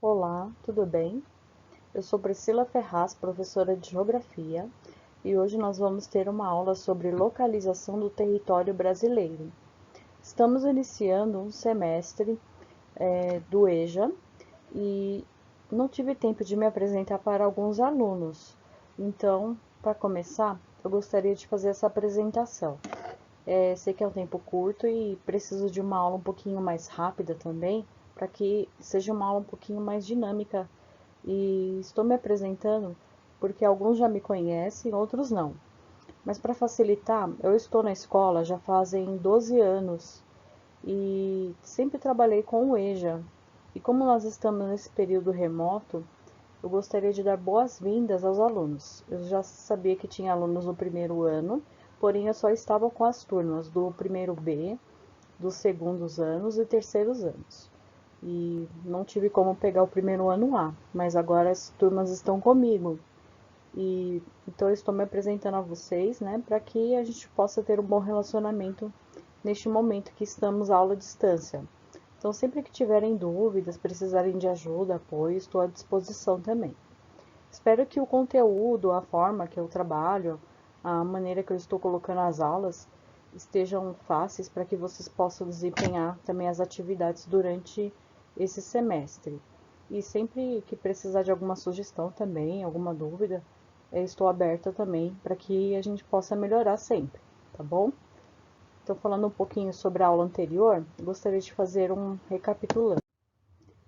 Olá, tudo bem? Eu sou Priscila Ferraz, professora de Geografia, e hoje nós vamos ter uma aula sobre localização do território brasileiro. Estamos iniciando um semestre do EJA e não tive tempo de me apresentar para alguns alunos. Então, para começar, eu gostaria de fazer essa apresentação. Sei que é um tempo curto e preciso de uma aula um pouquinho mais rápida também, para que seja uma aula um pouquinho mais dinâmica. E estou me apresentando porque alguns já me conhecem, outros não. Mas para facilitar, eu estou na escola já fazem 12 anos e sempre trabalhei com o EJA. E como nós estamos nesse período remoto, eu gostaria de dar boas-vindas aos alunos. Eu já sabia que tinha alunos no primeiro ano, porém eu só estava com as turmas do primeiro B, dos segundos anos e terceiros anos. E não tive como pegar o primeiro ano A, mas agora as turmas estão comigo. E então eu estou me apresentando a vocês, né, para que a gente possa ter um bom relacionamento neste momento que estamos à aula à distância. Então, sempre que tiverem dúvidas, precisarem de ajuda, apoio, estou à disposição também. Espero que o conteúdo, a forma que eu trabalho, a maneira que eu estou colocando as aulas estejam fáceis para que vocês possam desempenhar também as atividades durante esse semestre. E sempre que precisar de alguma sugestão também, alguma dúvida, eu estou aberta também para que a gente possa melhorar sempre, tá bom? Então, falando um pouquinho sobre a aula anterior, gostaria de fazer um recapitulando.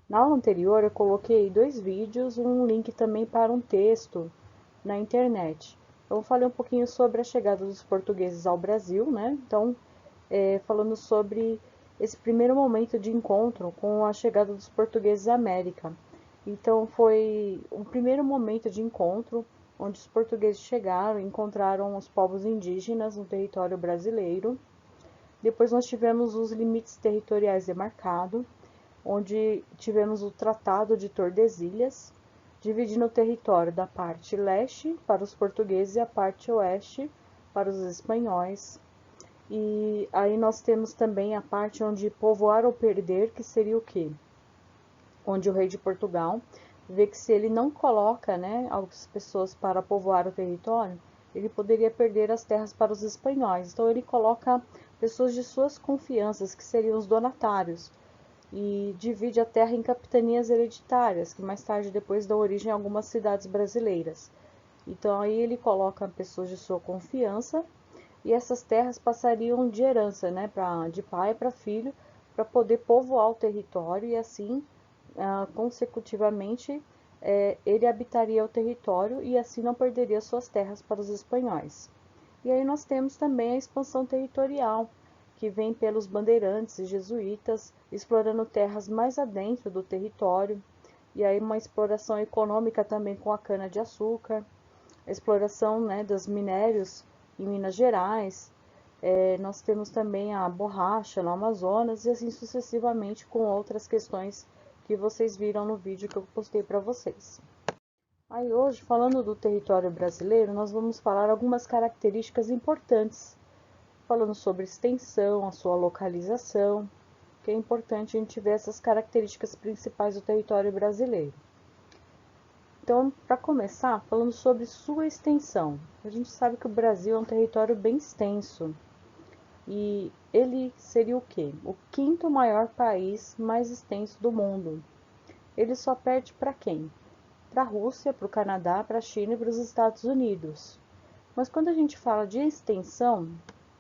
Na aula anterior, eu coloquei 2 vídeos, um link também para um texto na internet. Eu falei um pouquinho sobre a chegada dos portugueses ao Brasil, né? Então, falando sobre esse primeiro momento de encontro com a chegada dos portugueses à América. Então, foi o primeiro momento de encontro onde os portugueses chegaram e encontraram os povos indígenas no território brasileiro. Depois nós tivemos os limites territoriais demarcados, onde tivemos o Tratado de Tordesilhas, dividindo o território da parte leste para os portugueses e a parte oeste para os espanhóis. E aí nós temos também a parte onde povoar ou perder, que seria o quê? Onde o rei de Portugal vê que se ele não coloca, né, as pessoas para povoar o território, ele poderia perder as terras para os espanhóis. Então ele coloca pessoas de suas confianças, que seriam os donatários, e divide a terra em capitanias hereditárias, que mais tarde depois dão origem a algumas cidades brasileiras. Então aí ele coloca pessoas de sua confiança e essas terras passariam de herança, né, de pai para filho, para poder povoar o território e assim, consecutivamente, ele habitaria o território e assim não perderia suas terras para os espanhóis. E aí nós temos também a expansão territorial, que vem pelos bandeirantes e jesuítas, explorando terras mais adentro do território, e aí uma exploração econômica também com a cana-de-açúcar, a exploração, né, dos minérios em Minas Gerais. Nós temos também a borracha no Amazonas e assim sucessivamente com outras questões que vocês viram no vídeo que eu postei para vocês. Aí hoje, falando do território brasileiro, nós vamos falar algumas características importantes, falando sobre extensão, a sua localização, que é importante a gente ver essas características principais do território brasileiro. Então, para começar, falando sobre sua extensão. A gente sabe que o Brasil é um território bem extenso. E ele seria o quê? O quinto maior país mais extenso do mundo. Ele só perde para quem? Para a Rússia, para o Canadá, para a China e para os Estados Unidos. Mas quando a gente fala de extensão,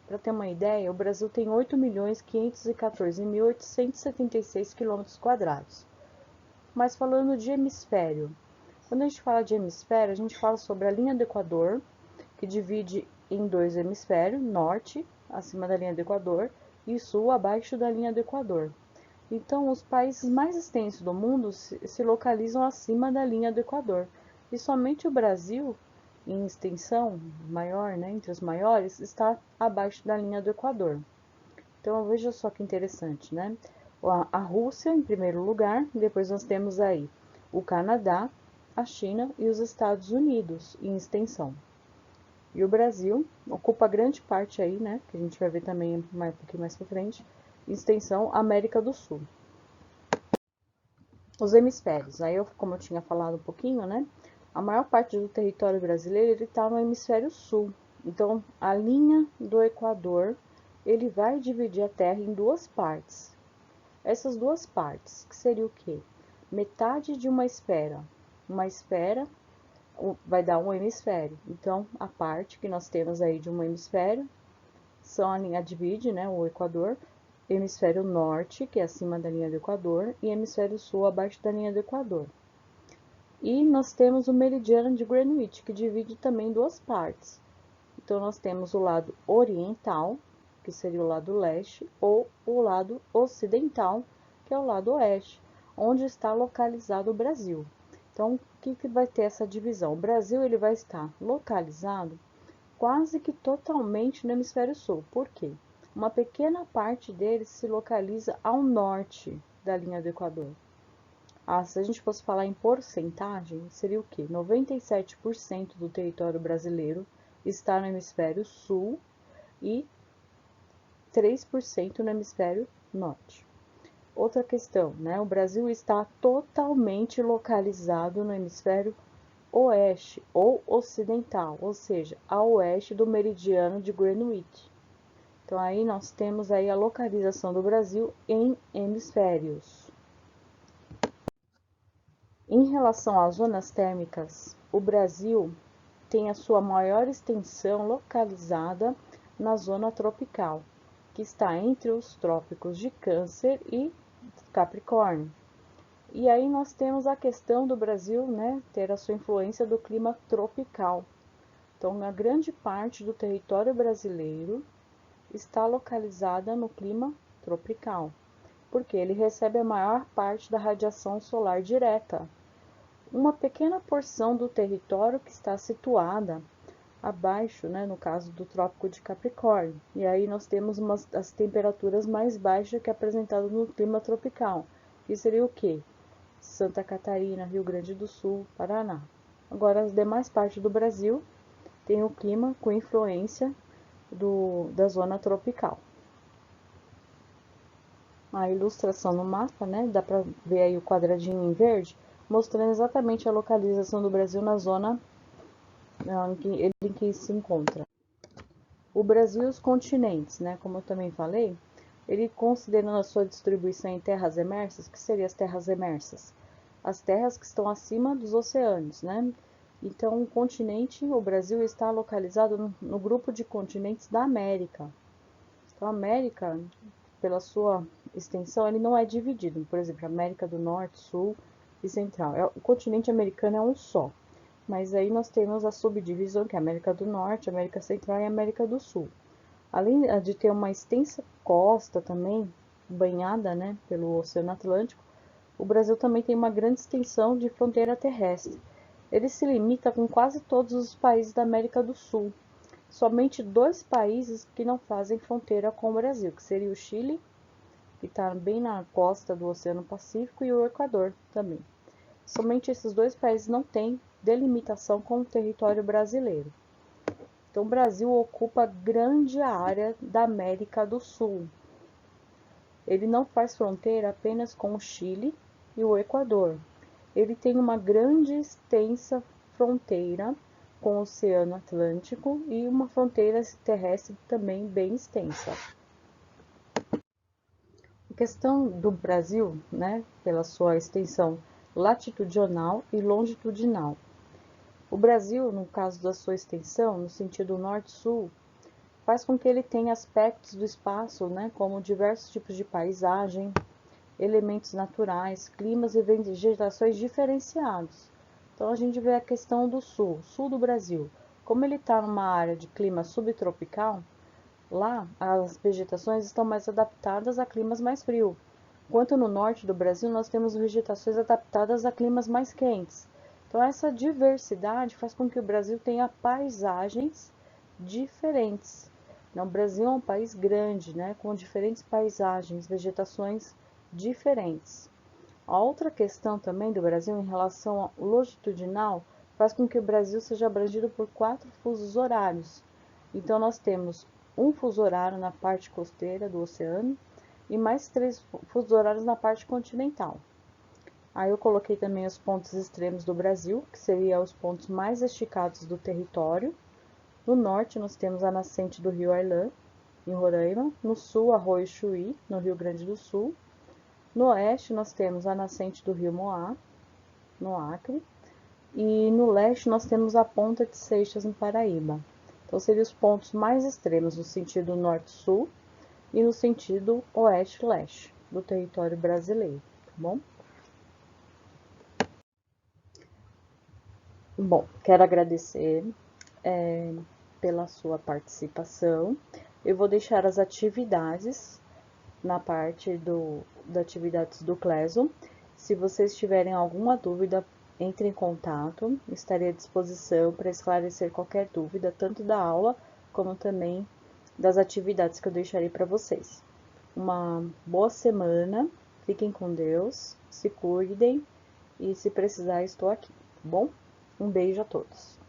para ter uma ideia, o Brasil tem 8.514.876 km². Mas falando de hemisfério, quando a gente fala de hemisfério, a gente fala sobre a linha do Equador, que divide em 2 hemisférios, norte, acima da linha do Equador, e sul, abaixo da linha do Equador. Então, os países mais extensos do mundo se localizam acima da linha do Equador. E somente o Brasil, em extensão maior, né, entre os maiores, está abaixo da linha do Equador. Então, veja só que interessante, né? A Rússia, em primeiro lugar, depois nós temos aí o Canadá, a China e os Estados Unidos, em extensão. E o Brasil ocupa grande parte aí, né, que a gente vai ver também um pouquinho mais pra frente, em extensão América do Sul. Os hemisférios. Aí, como eu tinha falado um pouquinho, né? A maior parte do território brasileiro ele está no hemisfério sul. Então, a linha do Equador, ele vai dividir a Terra em duas partes. Essas duas partes, que seria o quê? Metade de uma esfera. Uma esfera vai dar um hemisfério. Então, a parte que nós temos aí de um hemisfério são a linha divide, né, o Equador, hemisfério norte, que é acima da linha do Equador, e hemisfério sul, abaixo da linha do Equador. E nós temos o meridiano de Greenwich, que divide também duas partes. Então, nós temos o lado oriental, que seria o lado leste, ou o lado ocidental, que é o lado oeste, onde está localizado o Brasil. Então, o que vai ter essa divisão? O Brasil ele vai estar localizado quase que totalmente no hemisfério sul. Por quê? Uma pequena parte dele se localiza ao norte da linha do Equador. Se a gente fosse falar em porcentagem, seria o quê? 97% do território brasileiro está no hemisfério sul e 3% no hemisfério norte. Outra questão, né? O Brasil está totalmente localizado no hemisfério oeste ou ocidental, ou seja, a oeste do meridiano de Greenwich. Então aí nós temos aí a localização do Brasil em hemisférios. Em relação às zonas térmicas, o Brasil tem a sua maior extensão localizada na zona tropical, que está entre os trópicos de Câncer e Capricórnio. E aí nós temos a questão do Brasil, né, ter a sua influência do clima tropical. Então, a grande parte do território brasileiro está localizada no clima tropical, porque ele recebe a maior parte da radiação solar direta. Uma pequena porção do território que está situada abaixo, né, no caso do Trópico de Capricórnio. E aí nós temos as temperaturas mais baixas que é apresentado no clima tropical. Que seria o quê? Santa Catarina, Rio Grande do Sul, Paraná. Agora, as demais partes do Brasil têm o clima com influência da zona tropical. A ilustração no mapa, né? Dá para ver aí o quadradinho em verde, mostrando exatamente a localização do Brasil na zona em que se encontra. O Brasil e os continentes, né? Como eu também falei, ele considerando a sua distribuição em terras emersas, que seriam as terras emersas? As terras que estão acima dos oceanos, né? Então, o continente, o Brasil está localizado no grupo de continentes da América. Então, a América, pela sua extensão, ele não é dividido. Por exemplo, América do Norte, Sul e Central. O continente americano é um só. Mas aí nós temos a subdivisão, que é a América do Norte, América Central e América do Sul. Além de ter uma extensa costa também, banhada, né, pelo Oceano Atlântico, o Brasil também tem uma grande extensão de fronteira terrestre. Ele se limita com quase todos os países da América do Sul. Somente dois países que não fazem fronteira com o Brasil, que seria o Chile, que está bem na costa do Oceano Pacífico, e o Equador também. Somente esses dois países não têm delimitação com o território brasileiro. Então, o Brasil ocupa grande área da América do Sul. Ele não faz fronteira apenas com o Chile e o Equador. Ele tem uma grande extensa fronteira com o Oceano Atlântico e uma fronteira terrestre também bem extensa. A questão do Brasil, né, pela sua extensão latitudinal e longitudinal. O Brasil, no caso da sua extensão, no sentido norte-sul, faz com que ele tenha aspectos do espaço, né, como diversos tipos de paisagem, elementos naturais, climas e vegetações diferenciados. Então, a gente vê a questão do sul do Brasil. Como ele está numa área de clima subtropical, lá as vegetações estão mais adaptadas a climas mais frios. Enquanto no norte do Brasil, nós temos vegetações adaptadas a climas mais quentes. Então, essa diversidade faz com que o Brasil tenha paisagens diferentes. O Brasil é um país grande, né, com diferentes paisagens, vegetações diferentes. A outra questão também do Brasil em relação ao longitudinal faz com que o Brasil seja abrangido por 4 fusos horários. Então, nós temos um fuso horário na parte costeira do oceano e mais 3 fusos horários na parte continental. Aí eu coloquei também os pontos extremos do Brasil, que seriam os pontos mais esticados do território. No norte, nós temos a nascente do rio Ailã, em Roraima. No sul, Arroio Chuí, no Rio Grande do Sul. No oeste, nós temos a nascente do rio Moá, no Acre. E no leste, nós temos a Ponta de Seixas, no Paraíba. Então, seriam os pontos mais extremos no sentido norte-sul e no sentido oeste-leste do território brasileiro, tá bom? Bom, quero agradecer pela sua participação. Eu vou deixar as atividades na parte das atividades do Cleson. Se vocês tiverem alguma dúvida, entre em contato. Estarei à disposição para esclarecer qualquer dúvida, tanto da aula como também das atividades que eu deixarei para vocês. Uma boa semana, fiquem com Deus, se cuidem e se precisar estou aqui, tá bom? Um beijo a todos.